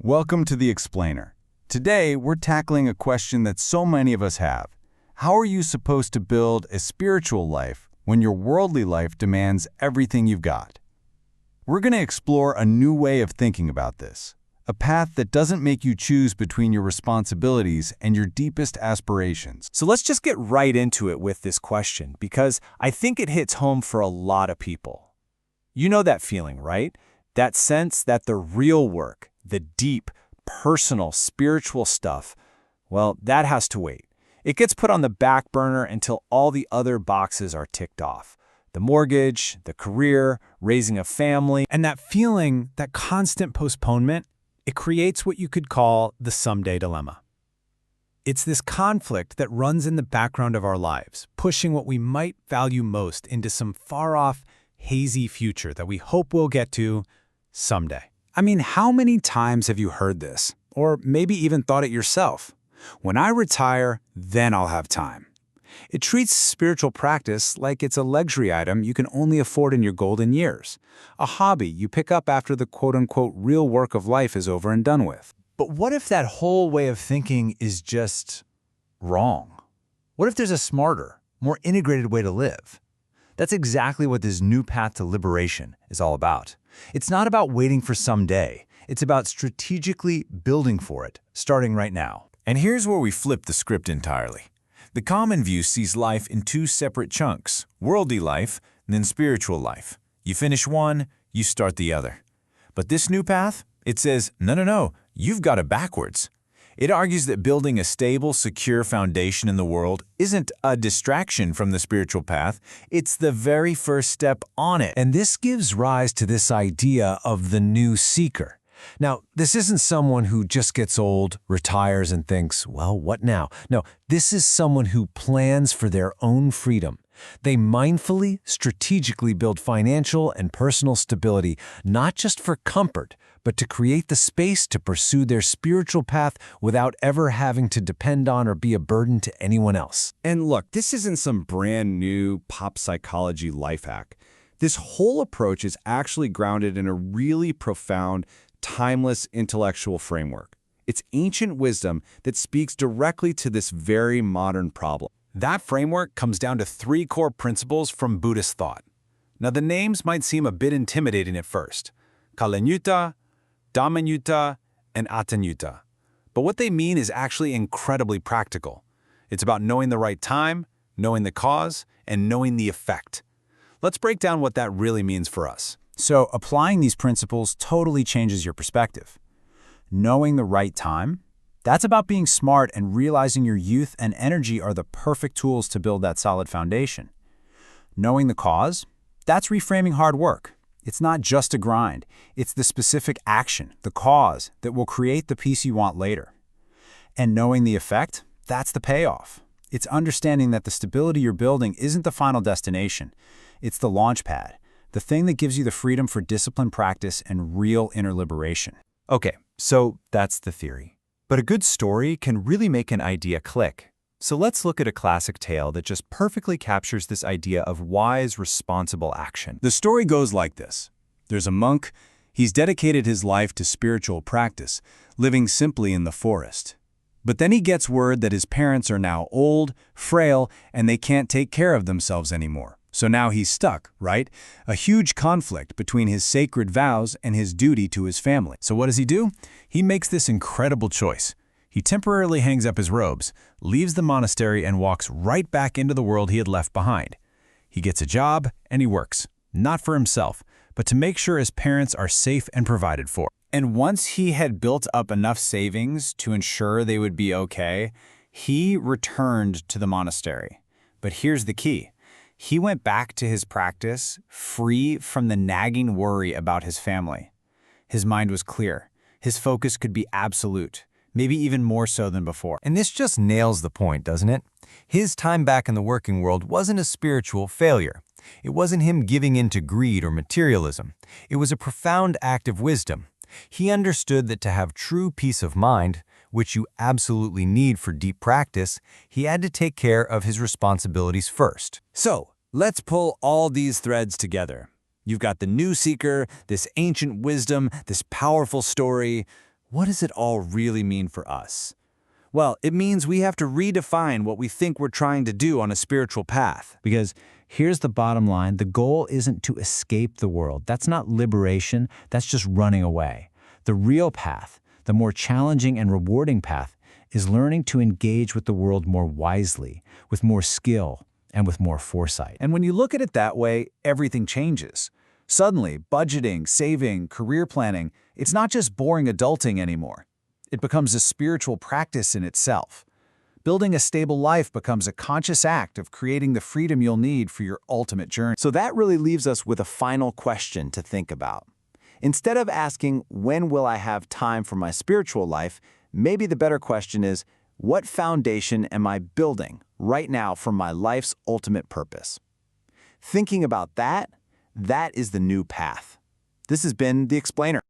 Welcome to The Explainer. Today, we're tackling a question that so many of us have. How are you supposed to build a spiritual life when your worldly life demands everything you've got? We're going to explore a new way of thinking about this, a path that doesn't make you choose between your responsibilities and your deepest aspirations. So let's just get right into it with this question, because I think it hits home for a lot of people. You know that feeling, right? That sense that the real work, the deep, personal, spiritual stuff, well, that has to wait. It gets put on the back burner until all the other boxes are ticked off. The mortgage, the career, raising a family, and that feeling, that constant postponement, it creates what you could call the someday dilemma. It's this conflict that runs in the background of our lives, pushing what we might value most into some far-off, hazy future that we hope we'll get to someday. I mean, how many times have you heard this? Or maybe even thought it yourself? When I retire, then I'll have time. It treats spiritual practice like it's a luxury item you can only afford in your golden years, a hobby you pick up after the quote-unquote real work of life is over and done with. But what if that whole way of thinking is just wrong? What if there's a smarter, more integrated way to live? That's exactly what this new path to liberation is all about. It's not about waiting for someday. It's about strategically building for it, starting right now. And here's where we flip the script entirely. The common view sees life in two separate chunks, worldly life, and then spiritual life. You finish one, you start the other. But this new path, it says, no, you've got it backwards. It argues that building a stable, secure foundation in the world isn't a distraction from the spiritual path, it's the very first step on it. And this gives rise to this idea of the new seeker. Now, this isn't someone who just gets old, retires, and thinks, well, what now? No, this is someone who plans for their own freedom. They mindfully, strategically build financial and personal stability, not just for comfort, but to create the space to pursue their spiritual path without ever having to depend on or be a burden to anyone else. And look, this isn't some brand new pop psychology life hack. This whole approach is actually grounded in a really profound, timeless intellectual framework. It's ancient wisdom that speaks directly to this very modern problem. That framework comes down to three core principles from Buddhist thought. Now, the names might seem a bit intimidating at first. Kalenyutta, Dhammanyutta, and Attanyutta. But what they mean is actually incredibly practical. It's about knowing the right time, knowing the cause, and knowing the effect. Let's break down what that really means for us. So, applying these principles totally changes your perspective. Knowing the right time, that's about being smart and realizing your youth and energy are the perfect tools to build that solid foundation. Knowing the cause, that's reframing hard work. It's not just a grind. It's the specific action, the cause, that will create the peace you want later. And knowing the effect, that's the payoff. It's understanding that the stability you're building isn't the final destination. It's the launch pad, the thing that gives you the freedom for disciplined practice and real inner liberation. Okay, so that's the theory. But a good story can really make an idea click. So let's look at a classic tale that just perfectly captures this idea of wise, responsible action. The story goes like this. There's a monk. He's dedicated his life to spiritual practice, living simply in the forest. But then he gets word that his parents are now old, frail, and they can't take care of themselves anymore. So now he's stuck, right? A huge conflict between his sacred vows and his duty to his family. So what does he do? He makes this incredible choice. He temporarily hangs up his robes, leaves the monastery, and walks right back into the world he had left behind. He gets a job, and he works, not for himself, but to make sure his parents are safe and provided for. And once he had built up enough savings to ensure they would be okay, he returned to the monastery. But here's the key. He went back to his practice, free from the nagging worry about his family. His mind was clear. His focus could be absolute, maybe even more so than before. And this just nails the point, doesn't it? His time back in the working world wasn't a spiritual failure. It wasn't him giving in to greed or materialism. It was a profound act of wisdom. He understood that to have true peace of mind, which you absolutely need for deep practice, he had to take care of his responsibilities first. So, let's pull all these threads together. You've got the new seeker, this ancient wisdom, this powerful story. What does it all really mean for us? Well, it means we have to redefine what we think we're trying to do on a spiritual path. Because here's the bottom line, the goal isn't to escape the world. That's not liberation, that's just running away. The real path, the more challenging and rewarding path, is learning to engage with the world more wisely, with more skill, and with more foresight. And when you look at it that way, everything changes. Suddenly, budgeting, saving, career planning, it's not just boring adulting anymore. It becomes a spiritual practice in itself. Building a stable life becomes a conscious act of creating the freedom you'll need for your ultimate journey. So that really leaves us with a final question to think about. Instead of asking, when will I have time for my spiritual life, maybe the better question is, what foundation am I building right now for my life's ultimate purpose? Thinking about that is the new path. This has been The Explainer.